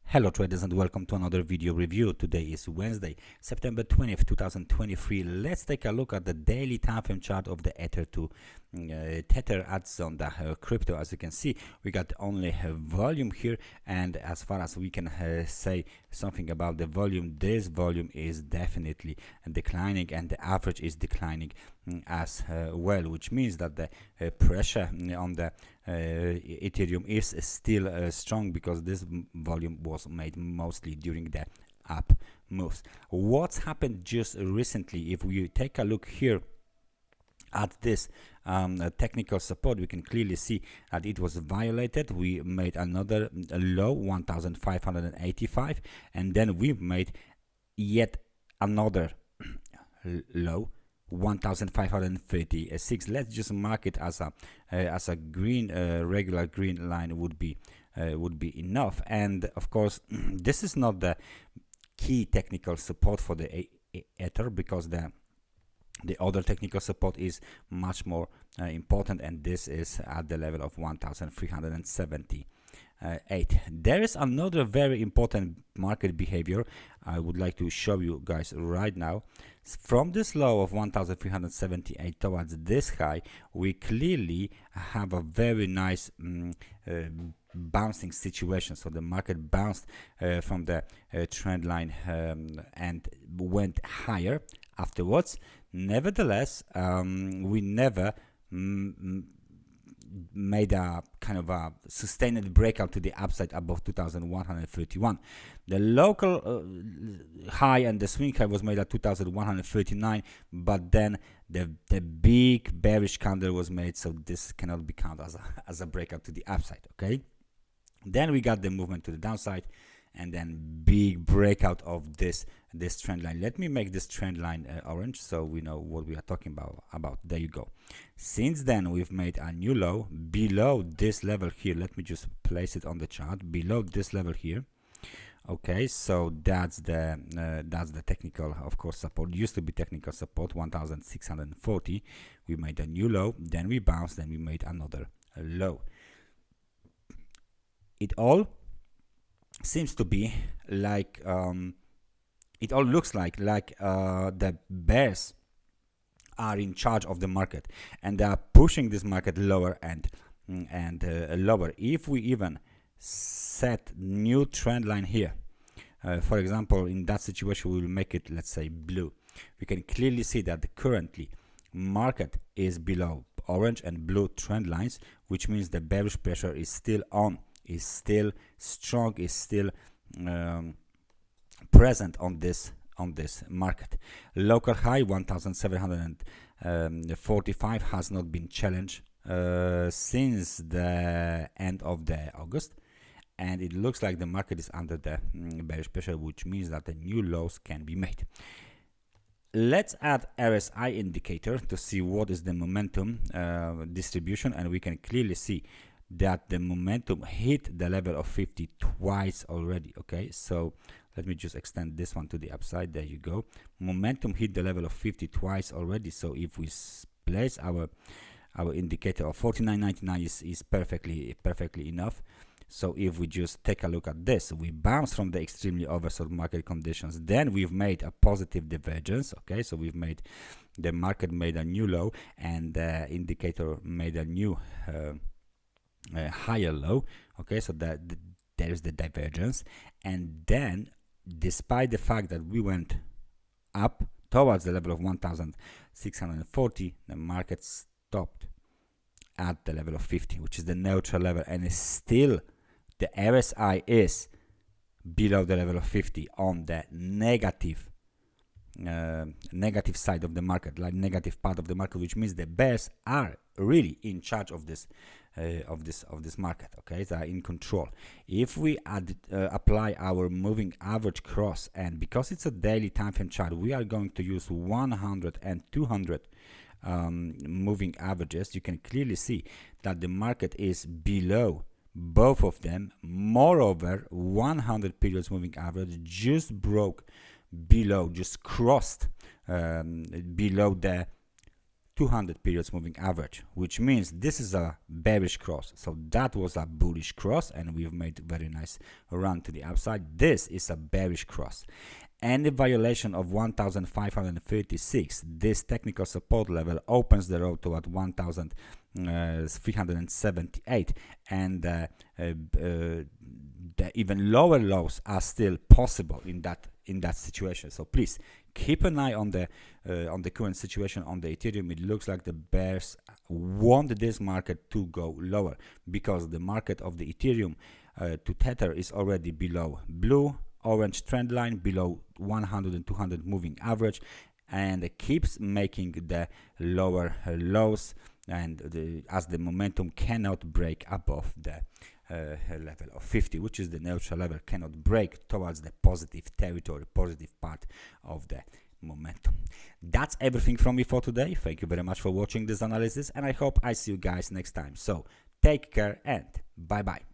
Hello traders and welcome to another video review. Today is Wednesday, September 20th, 2023. Let's take a look at the daily time frame chart of the Ether to Tether at Zondacrypto. As you can see, we got only volume here, and as far as we can say something about the volume, this volume is definitely declining and the average is declining as well, which means that the pressure on the Ethereum is still strong because this volume was made mostly during the up moves. What's happened just recently, if we take a look here at this technical support, we can clearly see that it was violated. We made another low, 1585, and then we made yet another low, 1536. Let's just mark it as a green, regular green line would be enough. And of course, this is not the key technical support for the Ether, because the other technical support is much more important, and this is at the level of 1378. There is another very important market behavior I would like to show you guys right now. From this low of 1378 towards this high, we clearly have a very nice bouncing situation. So the market bounced from the trend line and went higher afterwards. Nevertheless, we never made a kind of a sustained breakout to the upside above 2131. The local high and the swing high was made at 2139, but then the big bearish candle was made, so this cannot be counted as a breakout to the upside. Okay, then we got the movement to the downside, and then big breakout of this trend line. Let me make this trend line orange so we know what we are talking about. There you go. Since then, we've made a new low below this level here. Let me just place it on the chart below this level here. Okay, so that's the technical, of course, support. Used to be technical support, 1640. We made a new low, then we bounced, then we made another low. It all seems to be like it all looks like the bears are in charge of the market, and they are pushing this market lower and lower. If we even set new trend line here, for example, in that situation we will make it, let's say, blue. We can clearly see that the currently market is below orange and blue trend lines, which means the bearish pressure is still on, is still strong, is still present on this market. Local high 1745 has not been challenged since the end of the August, and it looks like the market is under the bearish pressure, which means that the new lows can be made. Let's add RSI indicator to see what is the momentum distribution, and we can clearly see that the momentum hit the level of 50 twice already. Okay, so let me just extend this one to the upside. There you go. Momentum hit the level of 50 twice already. So if we place our indicator of 49.99 is perfectly enough. So if we just take a look at this, we bounce from the extremely oversold market conditions, then we've made a positive divergence. Okay, so we've made, the market made a new low, and the indicator made a new higher low. Okay, so that there's the divergence, and then despite the fact that we went up towards the level of 1640, the market stopped at the level of 50, which is the neutral level, and is still, the RSI is below the level of 50 on the negative side of the market, like negative part of the market, which means the bears are really in charge of this market. Okay, they are in control. If we apply our moving average cross, and because it's a daily time frame chart, we are going to use 100 and 200 moving averages. You can clearly see that the market is below both of them. Moreover, 100 periods moving average just broke below, just crossed below the 200 periods moving average, which means this is a bearish cross. So that was a bullish cross and we've made a very nice run to the upside. This is a bearish cross. Any violation of 1536, this technical support level opens the road toward 1378, and the even lower lows are still possible in that situation. So please keep an eye on the current situation on the Ethereum. It looks like the bears want this market to go lower because the market of the Ethereum to Tether is already below blue orange trend line, below 100 and 200 moving average, and it keeps making the lower lows, and as the momentum cannot break above the level of 50, which is the neutral level, cannot break towards the positive territory, positive part of the momentum. That's everything from me for today. Thank you very much for watching this analysis, and I hope I see you guys next time. So take care and bye bye.